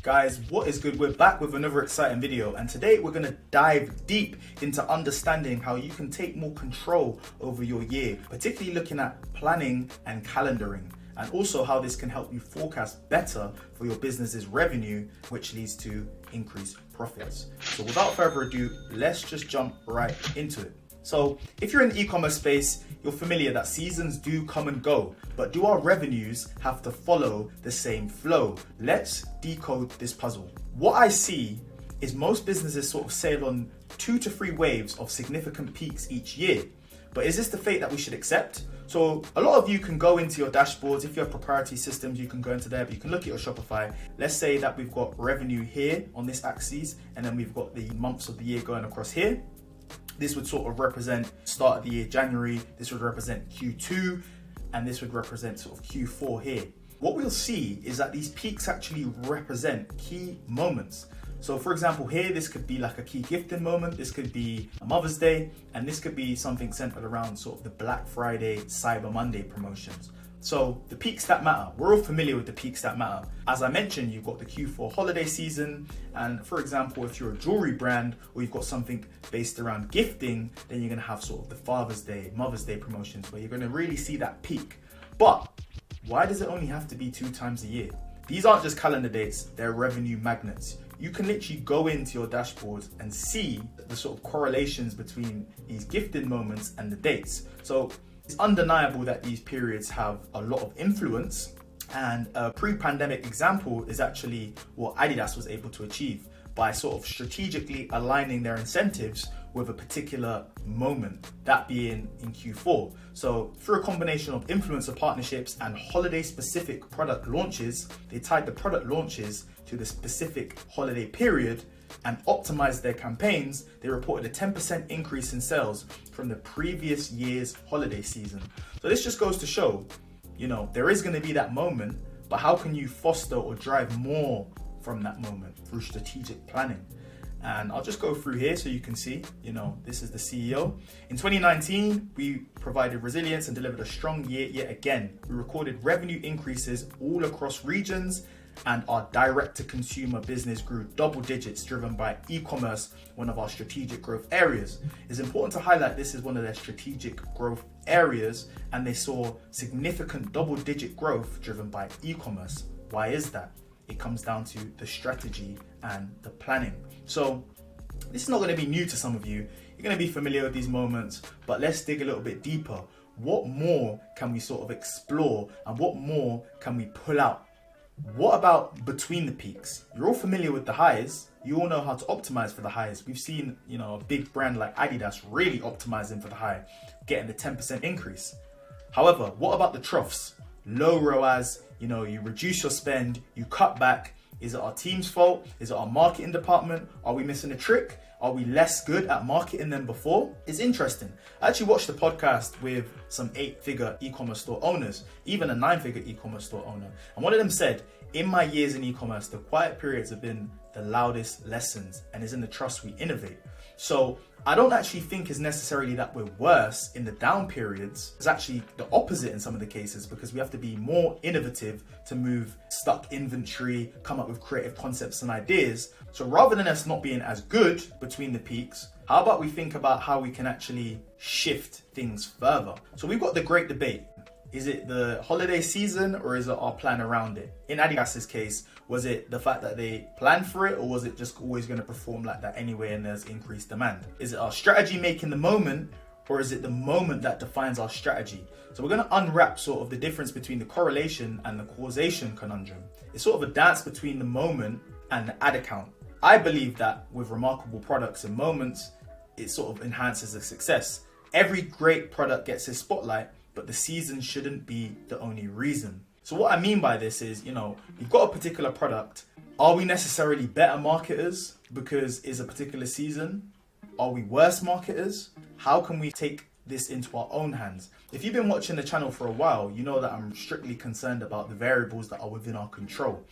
Guys, what is good? We're back with another exciting video, and today we're going to dive deep into understanding how you can take more control over your year, particularly looking at planning and calendaring, and also how this can help you forecast better for your business's revenue, which leads to increased profits. So without further ado, let's just jump right into it. So if you're in the e-commerce space, you're familiar that seasons do come and go, but do our revenues have to follow the same flow? Let's decode this puzzle. What I see is most businesses sort of sail on 2 to 3 waves of significant peaks each year. But is this the fate that we should accept? So a lot of you can go into your dashboards. If you have proprietary systems, you can go into there, but you can look at your Shopify. Let's say that we've got revenue here on this axis, and then we've got the months of the year going across here. This would sort of represent start of the year, January. This would represent Q2, and this would represent sort of Q4 here. What we'll see is that these peaks actually represent key moments. So for example, here, this could be like a key gifting moment. This could be a Mother's Day, and this could be something centered around sort of the Black Friday, Cyber Monday promotions. So the peaks that matter, we're all familiar with the peaks that matter. As I mentioned, you've got the Q4 holiday season. And for example, if you're a jewelry brand or you've got something based around gifting, then you're gonna have sort of the Father's Day, Mother's Day promotions where you're gonna really see that peak. But why does it only have to be 2 times a year? These aren't just calendar dates, they're revenue magnets. You can literally go into your dashboards and see the sort of correlations between these gifting moments and the dates. So it's undeniable that these periods have a lot of influence, and a pre-pandemic example is actually what Adidas was able to achieve by sort of strategically aligning their incentives with a particular moment, that being in Q4. So through a combination of influencer partnerships and holiday-specific product launches, they tied the product launches to the specific holiday period and optimized their campaigns. They reported a 10% increase in sales from the previous year's holiday season. So this just goes to show, there is going to be that moment, but how can you foster or drive more from that moment through strategic planning? And I'll just go through here so you can see, this is the CEO. In 2019, we provided resilience and delivered a strong year yet again. We recorded revenue increases all across regions, and our direct-to-consumer business grew double digits, driven by e-commerce, one of our strategic growth areas. It's important to highlight this is one of their strategic growth areas, and they saw significant double-digit growth driven by e-commerce. Why is that? It comes down to the strategy and the planning. So this is not going to be new to some of you. You're going to be familiar with these moments, but let's dig a little bit deeper. What more can we sort of explore, and what more can we pull out? What about between the peaks? You're all familiar with the highs. You all know how to optimize for the highs. We've seen, a big brand like Adidas really optimizing for the high, getting the 10% increase. However, what about the troughs? Low ROAS, you reduce your spend, you cut back. Is it our team's fault? Is it our marketing department? Are we missing a trick? Are we less good at marketing than before? It's interesting. I actually watched a podcast with some 8-figure e-commerce store owners, even a 9-figure e-commerce store owner. And one of them said, in my years in e-commerce, the quiet periods have been the loudest lessons, and it's in the trust we innovate. So I don't actually think it's necessarily that we're worse in the down periods. It's actually the opposite in some of the cases, because we have to be more innovative to move stuck inventory, come up with creative concepts and ideas. So rather than us not being as good between the peaks, how about we think about how we can actually shift things further? So we've got the great debate. Is it the holiday season, or is it our plan around it? In Adidas's case, was it the fact that they planned for it, or was it just always going to perform like that anyway and there's increased demand? Is it our strategy making the moment, or is it the moment that defines our strategy? So we're going to unwrap sort of the difference between the correlation and the causation conundrum. It's sort of a dance between the moment and the ad account. I believe that with remarkable products and moments, it sort of enhances the success. Every great product gets its spotlight, but the season shouldn't be the only reason. So what I mean by this is, you've got a particular product. Are we necessarily better marketers because it's a particular season? Are we worse marketers? How can we take this into our own hands? If you've been watching the channel for a while, you know that I'm strictly concerned about the variables that are within our control.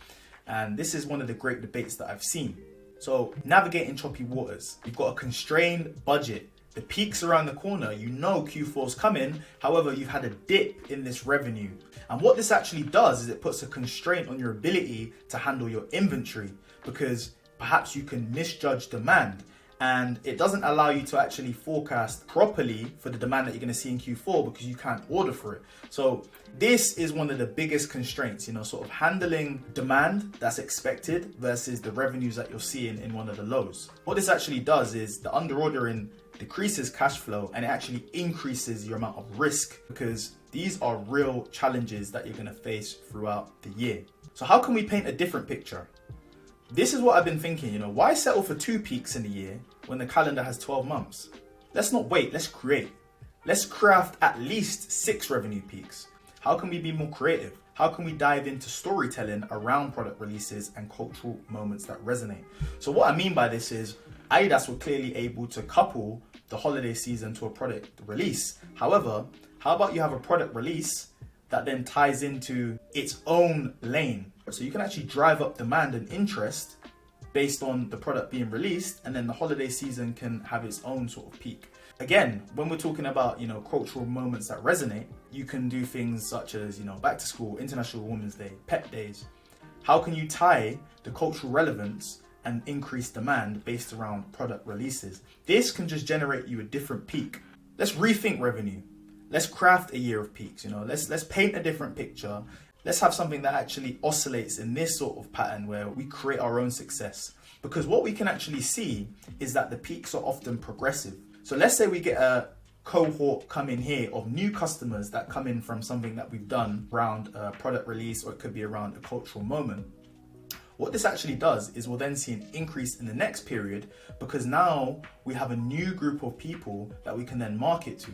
And this is one of the great debates that I've seen. So navigating choppy waters, you've got a constrained budget The peak's around the corner, you know Q4's coming, however, you've had a dip in this revenue. And what this actually does is it puts a constraint on your ability to handle your inventory, because perhaps you can misjudge demand, and it doesn't allow you to actually forecast properly for the demand that you're going to see in Q4 because you can't order for it. So this is one of the biggest constraints, sort of handling demand that's expected versus the revenues that you're seeing in one of the lows. What this actually does is the under ordering decreases cash flow, and it actually increases your amount of risk, because these are real challenges that you're going to face throughout the year. So how can we paint a different picture? This is what I've been thinking, why settle for 2 peaks in a year when the calendar has 12 months? Let's not wait, let's create. Let's craft at least 6 revenue peaks. How can we be more creative? How can we dive into storytelling around product releases and cultural moments that resonate? So what I mean by this is Adidas were clearly able to couple the holiday season to a product release. However, how about you have a product release that then ties into its own lane? So you can actually drive up demand and interest based on the product being released, and then the holiday season can have its own sort of peak. Again, when we're talking about, cultural moments that resonate, you can do things such as, back to school, International Women's Day, pet days. How can you tie the cultural relevance and increase demand based around product releases? This can just generate you a different peak. Let's rethink revenue. Let's craft a year of peaks, let's paint a different picture. Let's have something that actually oscillates in this sort of pattern where we create our own success. Because what we can actually see is that the peaks are often progressive. So let's say we get a cohort come in here of new customers that come in from something that we've done around a product release, or it could be around a cultural moment. What this actually does is we'll then see an increase in the next period, because now we have a new group of people that we can then market to.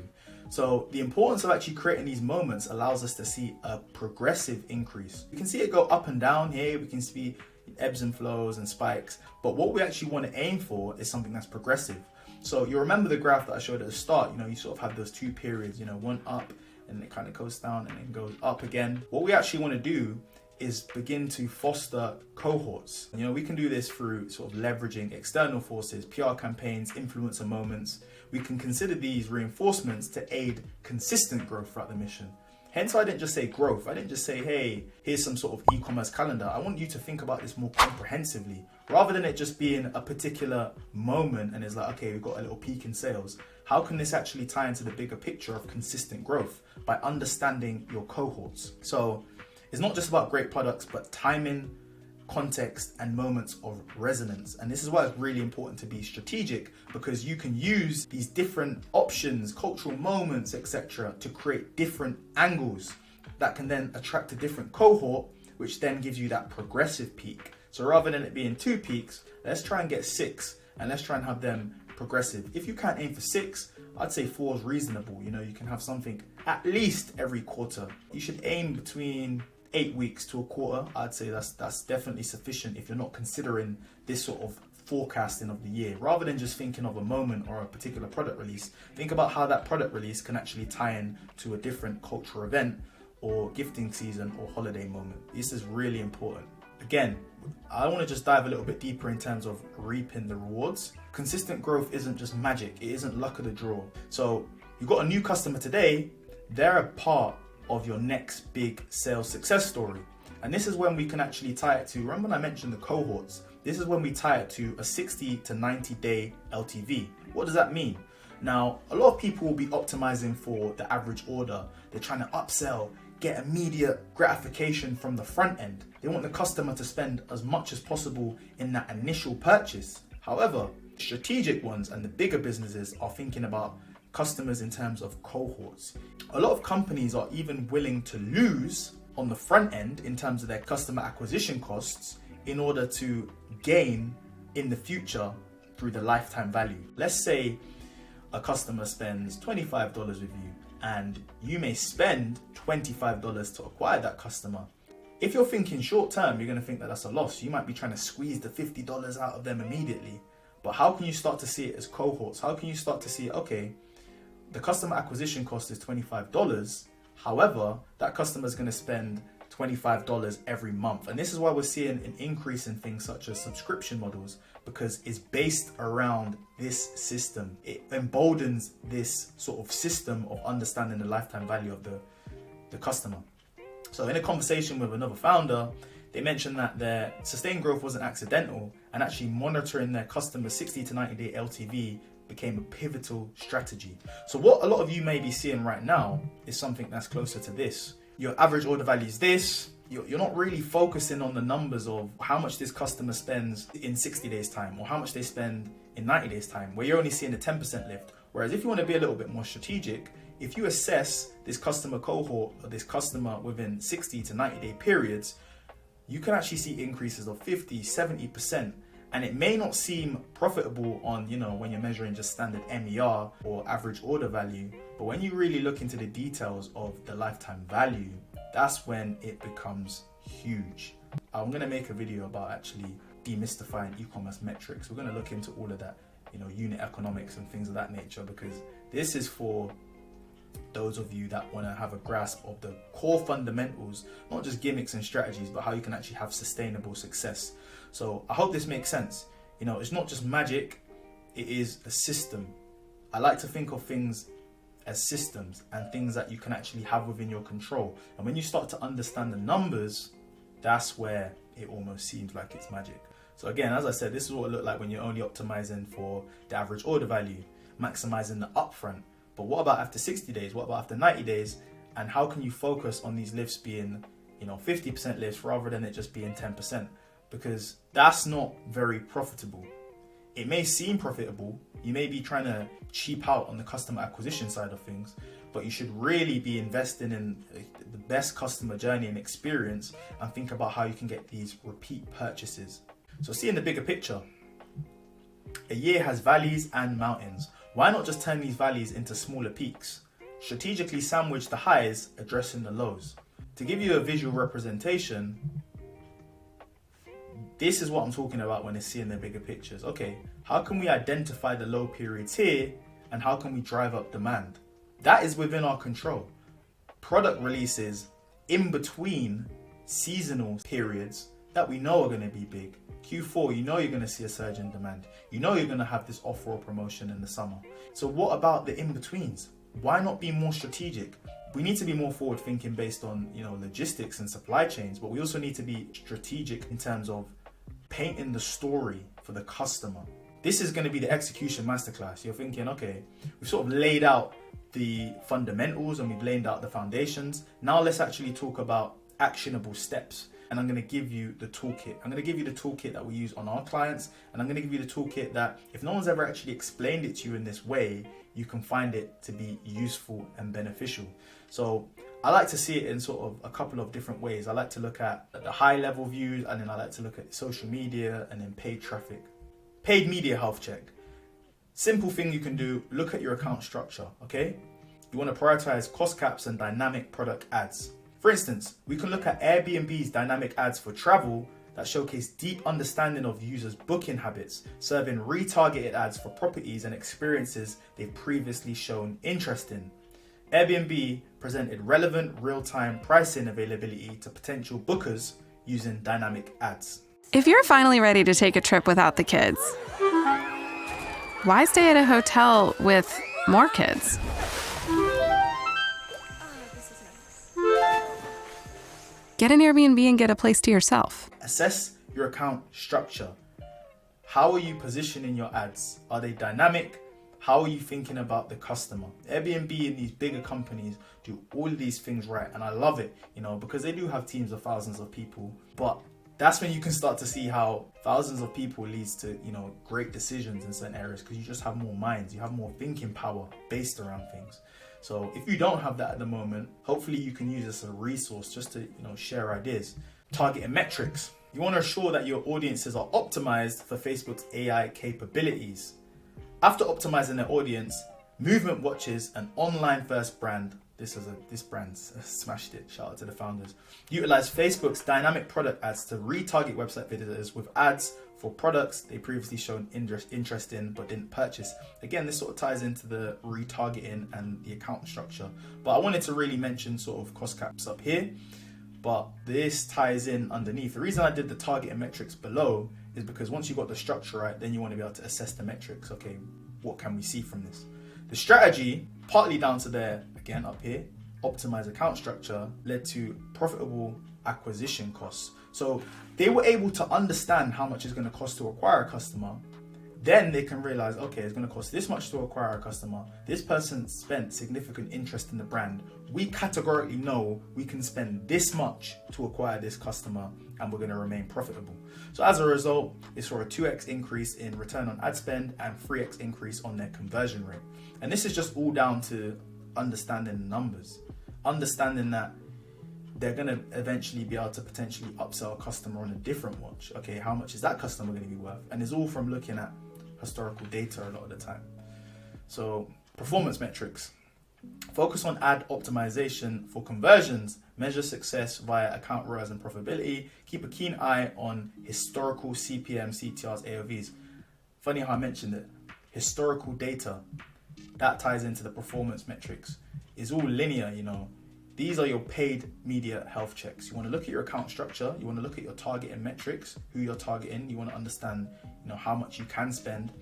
So the importance of actually creating these moments allows us to see a progressive increase. We can see it go up and down here. We can see ebbs and flows and spikes. But what we actually want to aim for is something that's progressive. So you remember the graph that I showed at the start, you sort of have those 2 periods, one up and it kind of goes down and then goes up again. What we actually want to do is begin to foster cohorts. We can do this through sort of leveraging external forces, PR campaigns, influencer moments. We can consider these reinforcements to aid consistent growth throughout the mission. Hence, I didn't just say growth. I didn't just say, hey, here's some sort of e-commerce calendar. I want you to think about this more comprehensively, rather than it just being a particular moment and it's like, okay, we've got a little peak in sales. How can this actually tie into the bigger picture of consistent growth by understanding your cohorts? So it's not just about great products, but timing, context, and moments of resonance. And this is why it's really important to be strategic, because you can use these different options, cultural moments, etc., to create different angles that can then attract a different cohort, which then gives you that progressive peak. So rather than it being 2 peaks, let's try and get 6, and let's try and have them progressive. If you can't aim for 6, I'd say 4 is reasonable. You can have something at least every quarter. You should aim between 8 weeks to a quarter. I'd say that's definitely sufficient if you're not considering this sort of forecasting of the year. Rather than just thinking of a moment or a particular product release, think about how that product release can actually tie in to a different cultural event or gifting season or holiday moment. This is really important. Again, I want to just dive a little bit deeper in terms of reaping the rewards. Consistent growth isn't just magic. It isn't luck of the draw. So you've got a new customer today. They're a part of your next big sales success story. And this is when we can actually tie it to, remember when I mentioned the cohorts? This is when we tie it to a 60 to 90 day LTV. What does that mean? Now, a lot of people will be optimizing for the average order. They're trying to upsell, get immediate gratification from the front end. They want the customer to spend as much as possible in that initial purchase. However, strategic ones and the bigger businesses are thinking about customers in terms of cohorts. A lot of companies are even willing to lose on the front end in terms of their customer acquisition costs in order to gain in the future through the lifetime value. Let's say a customer spends $25 with you and you may spend $25 to acquire that customer. If you're thinking short term, you're going to think that that's a loss. You might be trying to squeeze the $50 out of them immediately. But how can you start to see it as cohorts? How can you start to see, okay, the customer acquisition cost is $25. However, that customer is going to spend $25 every month. And this is why we're seeing an increase in things such as subscription models, because it's based around this system. It emboldens this sort of system of understanding the lifetime value of the customer. So in a conversation with another founder, they mentioned that their sustained growth wasn't accidental, and actually monitoring their customers' 60 to 90 day LTV became a pivotal strategy. So what a lot of you may be seeing right now is something that's closer to this. Your average order value is this. You're not really focusing on the numbers of how much this customer spends in 60 days time or how much they spend in 90 days time, where you're only seeing a 10% lift. Whereas if you want to be a little bit more strategic, if you assess this customer cohort or this customer within 60 to 90 day periods, you can actually see increases of 50, 70%. And it may not seem profitable on, when you're measuring just standard MER or average order value, but when you really look into the details of the lifetime value, that's when it becomes huge. I'm going to make a video about actually demystifying e-commerce metrics. We're going to look into all of that, unit economics and things of that nature, because this is for those of you that want to have a grasp of the core fundamentals, not just gimmicks and strategies, but how you can actually have sustainable success. So I hope this makes sense. It's not just magic, it is a system. I like to think of things as systems and things that you can actually have within your control. And when you start to understand the numbers, that's where it almost seems like it's magic. So again, as I said, this is what it looked like when you're only optimizing for the average order value, maximizing the upfront. But what about after 60 days? What about after 90 days? And how can you focus on these lifts being, 50% lifts rather than it just being 10%? Because that's not very profitable. It may seem profitable. You may be trying to cheap out on the customer acquisition side of things, but you should really be investing in the best customer journey and experience and think about how you can get these repeat purchases. So seeing the bigger picture, a year has valleys and mountains. Why not just turn these valleys into smaller peaks? Strategically sandwich the highs, addressing the lows. To give you a visual representation, this is what I'm talking about when it's seeing the bigger pictures. Okay, how can we identify the low periods here and how can we drive up demand? That is within our control. Product releases in between seasonal periods that we know are going to be big. Q4, you're going to see a surge in demand. You're going to have this offer or promotion in the summer. So what about the in-betweens? Why not be more strategic? We need to be more forward thinking based on, logistics and supply chains, but we also need to be strategic in terms of painting the story for the customer. This is going to be the execution masterclass. You're thinking, okay, we've sort of laid out the fundamentals and we've laid out the foundations. Now let's actually talk about actionable steps. And I'm going to give you the toolkit. I'm going to give you the toolkit that we use on our clients. And I'm going to give you the toolkit that if no one's ever actually explained it to you in this way, you can find it to be useful and beneficial. So I like to see it in sort of a couple of different ways. I like to look at the high level views, and then I like to look at social media and then paid traffic. Paid media health check. Simple thing you can do, look at your account structure, okay? You want to prioritize cost caps and dynamic product ads. For instance, we can look at Airbnb's dynamic ads for travel that showcase deep understanding of users' booking habits, serving retargeted ads for properties and experiences they've previously shown interest in. Airbnb presented relevant real-time pricing availability to potential bookers using dynamic ads. If you're finally ready to take a trip without the kids, why stay at a hotel with more kids? Get an Airbnb and get a place to yourself. Assess your account structure. How are you positioning your ads? Are they dynamic? How are you thinking about the customer? Airbnb and these bigger companies do all of these things right, and I love it, because they do have teams of thousands of people. But that's when you can start to see how thousands of people leads to, great decisions in certain areas, because you just have more minds, you have more thinking power based around things. So if you don't have that at the moment, hopefully you can use this as a resource just to, share ideas. Targeting metrics. You want to ensure that your audiences are optimized for Facebook's AI capabilities. After optimizing their audience, Movement Watches, an online first brand, this brand smashed it, shout out to the founders, utilize Facebook's dynamic product ads to retarget website visitors with ads for products they previously shown interest in but didn't purchase. Again, this sort of ties into the retargeting and the account structure. But I wanted to really mention sort of cost caps up here. but this ties in underneath. The reason I did the target and metrics below is because once you've got the structure right, then you want to be able to assess the metrics. Okay, what can we see from this? The strategy, partly down to there, again up here, optimize account structure, led to profitable acquisition costs. So they were able to understand how much it's going to cost to acquire a customer. Then they can realize, okay, it's going to cost this much to acquire a customer. This person spent significant interest in the brand. We categorically know we can spend this much to acquire this customer and we're going to remain profitable. So as a result, it's for a 2x increase in return on ad spend and 3x increase on their conversion rate. And this is just all down to understanding the numbers, understanding that they're going to eventually be able to potentially upsell a customer on a different watch. Okay, how much is that customer going to be worth? And it's all from looking at historical data a lot of the time. So performance metrics. Focus on ad optimization for conversions. Measure success via account ROAS and profitability. Keep a keen eye on historical CPM, CTRs, AOVs. Funny how I mentioned it. Historical data. That ties into the performance metrics. It's all linear, you know. These are your paid media health checks. You want to look at your account structure. You want to look at your targeting metrics, who you're targeting. You want to understand, how much you can spend.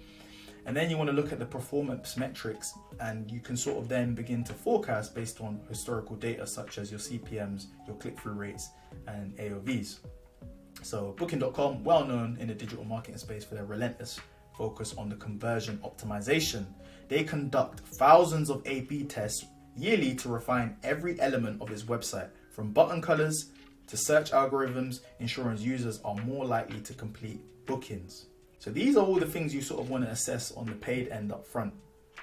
And then you want to look at the performance metrics, and you can sort of then begin to forecast based on historical data such as your CPMs, your click-through rates, and AOVs. So Booking.com, well known in the digital marketing space for their relentless focus on the conversion optimization. They conduct thousands of A/B tests yearly to refine every element of its website, from button colors to search algorithms, ensuring users are more likely to complete bookings. So these are all the things you sort of want to assess on the paid end up front.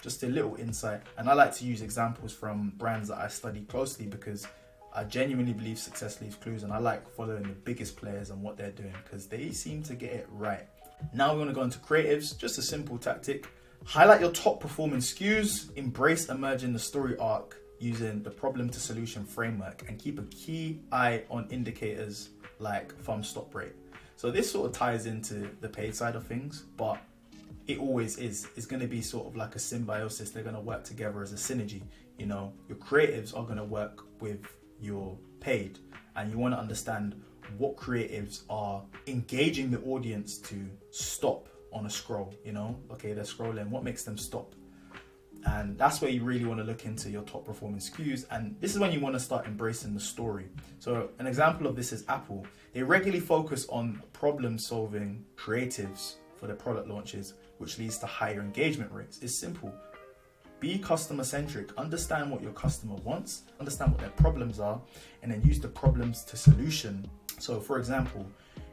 Just a little insight. And I like to use examples from brands that I study closely because I genuinely believe success leaves clues, and I like following the biggest players and what they're doing because they seem to get it right. Now we want to go into creatives, just a simple tactic. Highlight your top performing SKUs, embrace emerging the story arc using the problem to solution framework, and keep a key eye on indicators like thumb stop rate. So this sort of ties into the paid side of things, but it always is. It's going to be sort of like a symbiosis. They're going to work together as a synergy. Your creatives are going to work with your paid, and you want to understand what creatives are engaging the audience to stop on a scroll. Okay, they're scrolling. What makes them stop? And that's where you really want to look into your top performing SKUs. And this is when you want to start embracing the story. So an example of this is Apple. They regularly focus on problem solving creatives for their product launches, which leads to higher engagement rates. It's simple. Be customer centric. Understand what your customer wants, understand what their problems are, and then use the problems to solution. So for example,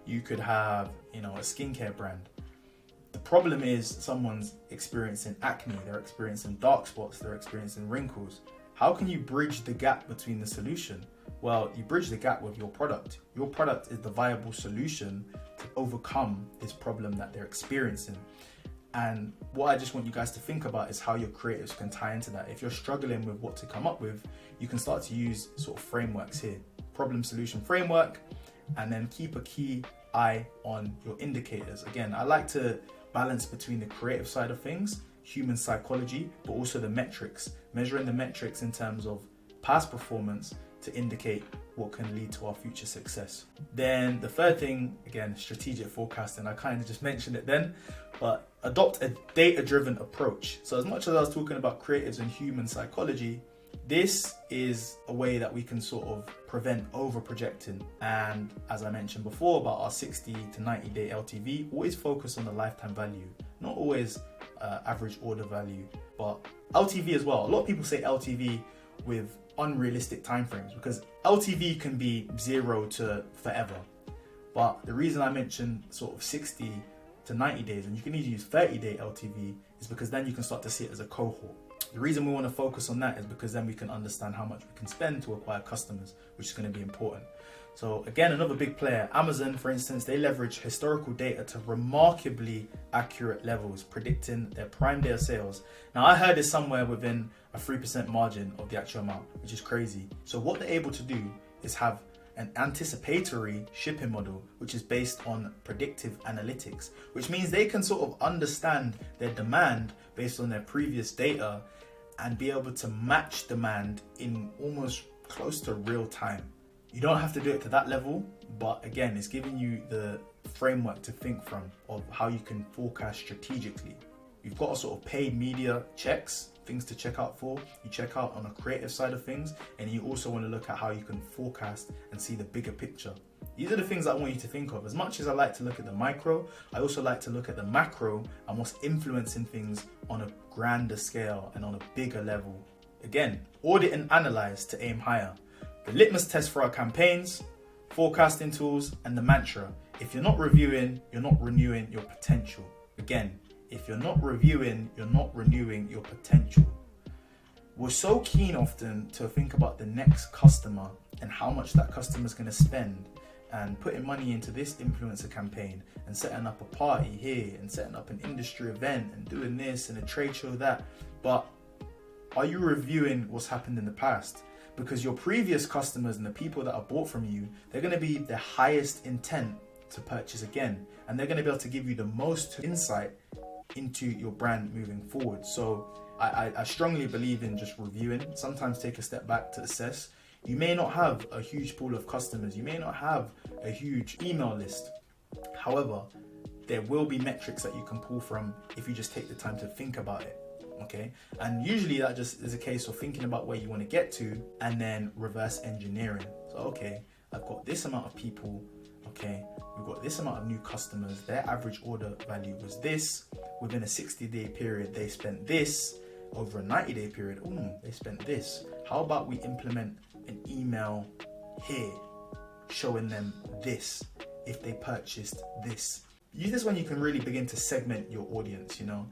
you could have, a skincare brand. The problem is someone's experiencing acne, they're experiencing dark spots, they're experiencing wrinkles. How can you bridge the gap between the solution? Well, you bridge the gap with your product. Your product is the viable solution to overcome this problem that they're experiencing. And what I just want you guys to think about is how your creatives can tie into that. If you're struggling with what to come up with, you can start to use sort of frameworks here. Problem solution framework, and then keep a key eye on your indicators. Again, I like to balance between the creative side of things, human psychology, but also the metrics, measuring the metrics in terms of past performance to indicate what can lead to our future success. Then the third thing, again, strategic forecasting. I kind of just mentioned it then, but adopt a data-driven approach. So as much as I was talking about creatives and human psychology, this is a way that we can sort of prevent over projecting. And as I mentioned before about our 60 to 90 day LTV, always focus on the lifetime value, not always average order value, but LTV as well. A lot of people say LTV with unrealistic timeframes because LTV can be 0 to forever. But the reason I mentioned sort of 60 to 90 days, and you can even use 30-day LTV, is because then you can start to see it as a cohort. The reason we want to focus on that is because then we can understand how much we can spend to acquire customers, which is going to be important. So again, another big player, Amazon, for instance, they leverage historical data to remarkably accurate levels, predicting their prime day of sales. Now, I heard it's somewhere within a 3% margin of the actual amount, which is crazy. So what they're able to do is have an anticipatory shipping model, which is based on predictive analytics, which means they can sort of understand their demand based on their previous data and be able to match demand in almost close to real time. You don't have to do it to that level, but again, it's giving you the framework to think from of how you can forecast strategically. You've got a sort of paid media checks, things to check out for. You check out on a creative side of things, and you also want to look at how you can forecast and see the bigger picture. These are the things I want you to think of. As much as I like to look at the micro, I also like to look at the macro and what's influencing things on a grander scale and on a bigger level. Again, audit and analyze to aim higher. The litmus test for our campaigns, forecasting tools, and the mantra: if you're not reviewing, you're not renewing your potential. Again, if you're not reviewing, you're not renewing your potential. We're so keen often to think about the next customer and how much that customer is going to spend, and putting money into this influencer campaign and setting up a party here and setting up an industry event and doing this and a trade show that. But are you reviewing what's happened in the past? Because your previous customers and the people that are bought from you, they're going to be the highest intent to purchase again, and they're going to be able to give you the most insight into your brand moving forward. So I strongly believe in just reviewing. Sometimes take a step back to assess. You may not have a huge pool of customers, you may not have a huge email list. However, there will be metrics that you can pull from if you just take the time to think about it. Okay, and usually that just is a case of thinking about where you want to get to and then reverse engineering. So okay, I've got this amount of people, okay, we've got this amount of new customers, their average order value was this, within a 60-day period they spent this, over a 90-day period, they spent this. How about we implement an email here showing them this if they purchased this? Use this when you can really begin to segment your audience, you know.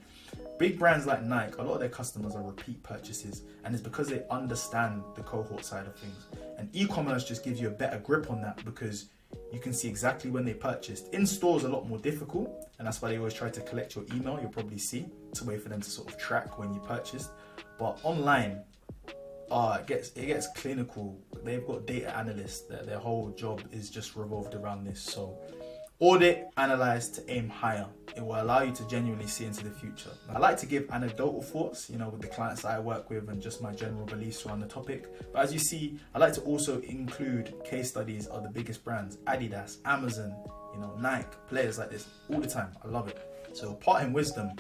Big brands like Nike, a lot of their customers are repeat purchases, and it's because they understand the cohort side of things. And e-commerce just gives you a better grip on that because you can see exactly when they purchased. In stores, a lot more difficult, and that's why they always try to collect your email. You'll probably see it's a way for them to sort of track when you purchased. But online, it gets clinical. They've got data analysts that their whole job is just revolved around this. So audit, analyze to aim higher. It will allow you to genuinely see into the future. I like to give anecdotal thoughts, you know, with the clients that I work with and just my general beliefs around the topic. But as you see, I like to also include case studies of the biggest brands, Adidas, Amazon, you know, Nike, players like this all the time. I love it. So parting wisdom,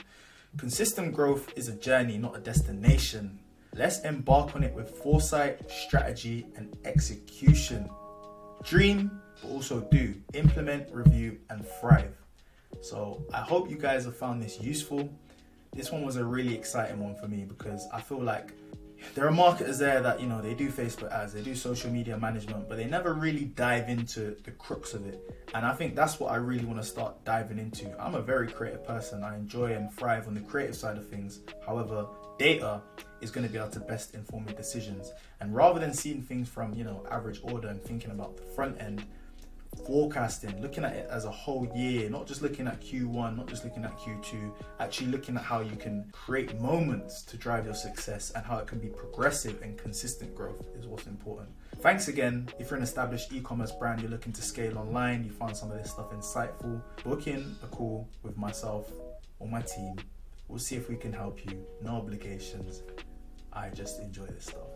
consistent growth is a journey, not a destination. Let's embark on it with foresight, strategy, and execution. Dream, but also do. Implement, review, and thrive. So I hope you guys have found this useful. This one was a really exciting one for me because I feel like there are marketers there that, you know, they do Facebook ads, they do social media management, but they never really dive into the crux of it. And I think that's what I really want to start diving into. I'm a very creative person. I enjoy and thrive on the creative side of things. However, data is going to be able to best inform your decisions. And rather than seeing things from, you know, average order and thinking about the front end, forecasting, looking at it as a whole year, not just looking at Q1, not just looking at Q2, actually looking at how you can create moments to drive your success and how it can be progressive and consistent growth is what's important. Thanks again. If you're an established e-commerce brand, you're looking to scale online, you find some of this stuff insightful, book in a call with myself or my team. We'll see if we can help you. No obligations. I just enjoy this stuff.